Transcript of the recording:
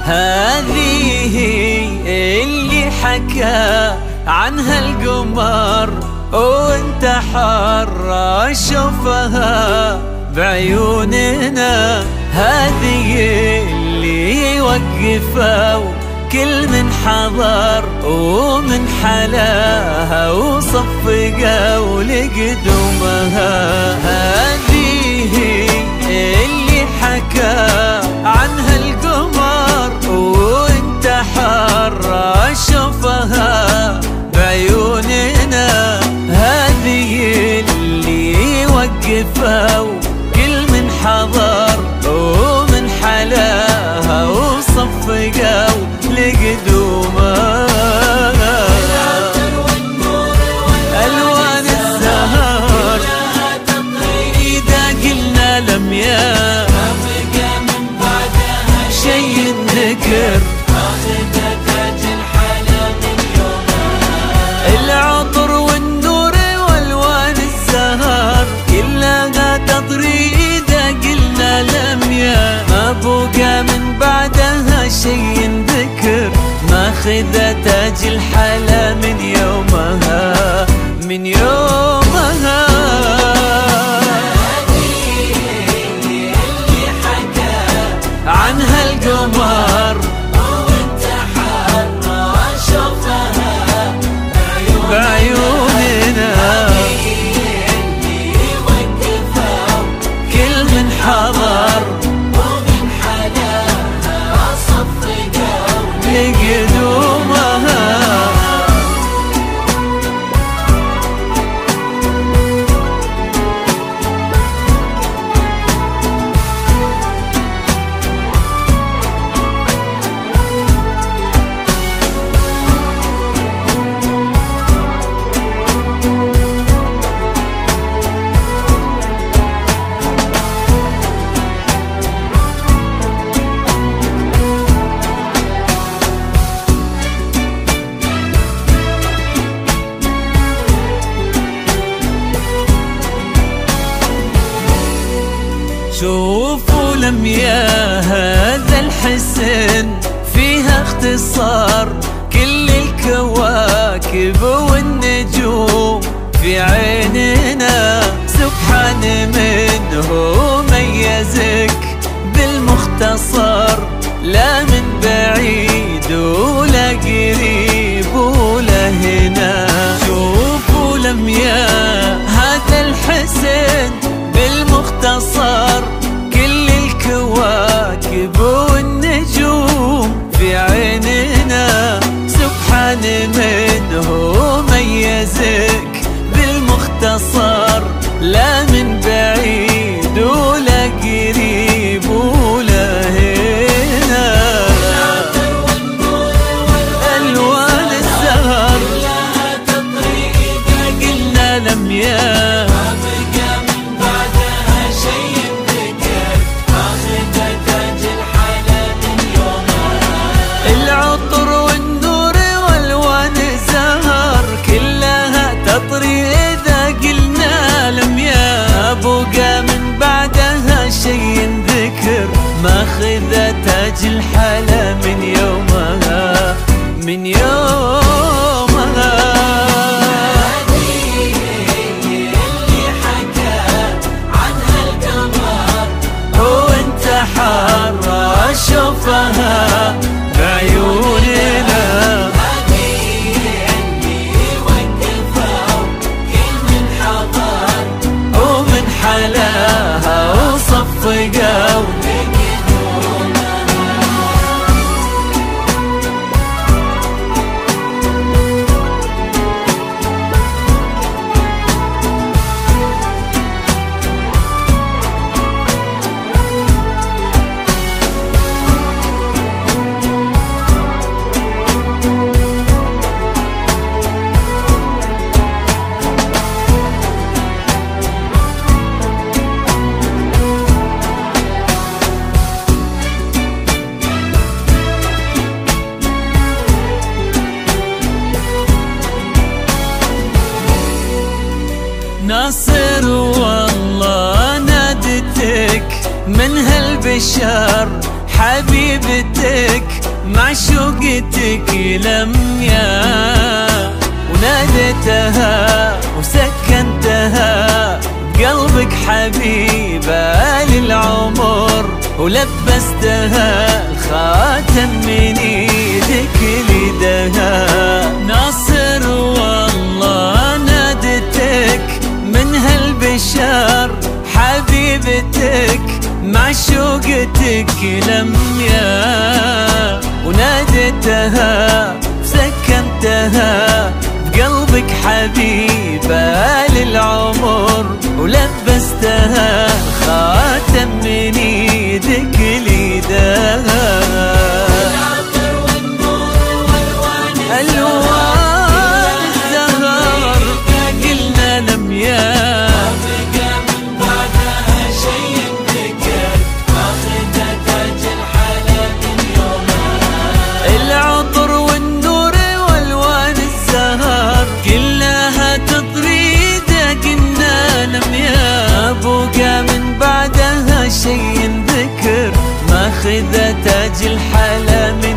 هذه اللي حكى عنها القمر وانت حر شوفها بعيوننا، هذه اللي وقفوا كل من حضر ومن حلاها وصفقوا لقدومها. هذه اللي حكى عنها القمر وانت حر شوفها بعيوننا، هذه اللي وقفوا كل من حضر ومن حلاها وصفقوا لقدومها. ألوان الزهر إذا قلنا لمياه شي الذكر العطر والنور والوان الزهر كلها تطري إذا قلنا لمياه، ما بقى من بعدها شي ذكر، ماخذة تاج الحلا من يومها من يومها. عنها القمر وانت حر شوفها بعيوننا، اللي وقفوا كل من حضر ومن حلاها صفقوا لقدومها. شوفوا لمياه هذا الحسن فيها اختصار كل الكواكب والنجوم في عيننا، سبحان منه ميزك بالمختصر، لا من بعيد ولا قريب ولا هنا. شوفوا لمياه هذا الحسن بالمختصر كل الكواكب والنجوم في عيننا، سبحان من هو ميزك بالمختصر، لا من بعيد ولا قريب ولا هنا. ألوان الزهر قلنا لمياه ماخذة تاج الحلا من يومها من يومها. هذه اللي حكى عنها القمر وانت حارة شوفها بعيوننا. هذه اللي وقفوا كل من حضر ومن حلاها وصفقوا. ناصر والله نادتك من هالبشر، حبيبتك معشوقتك لميا، وناديتها وسكنتها بقلبك حبيبة للعمر، ولبستها الخاتم من ايدك ليدها. ناصر والله نادتك من هالبشر، حبيبتك معشوقتك لميا، وناديتها وسكنتها بقلبك حبيبة للعمر، ولبستها خاتم من ايدك ليدها. ألوان الزهر قلنا لمياه شي ذكر، ماخذة تاج الحلا من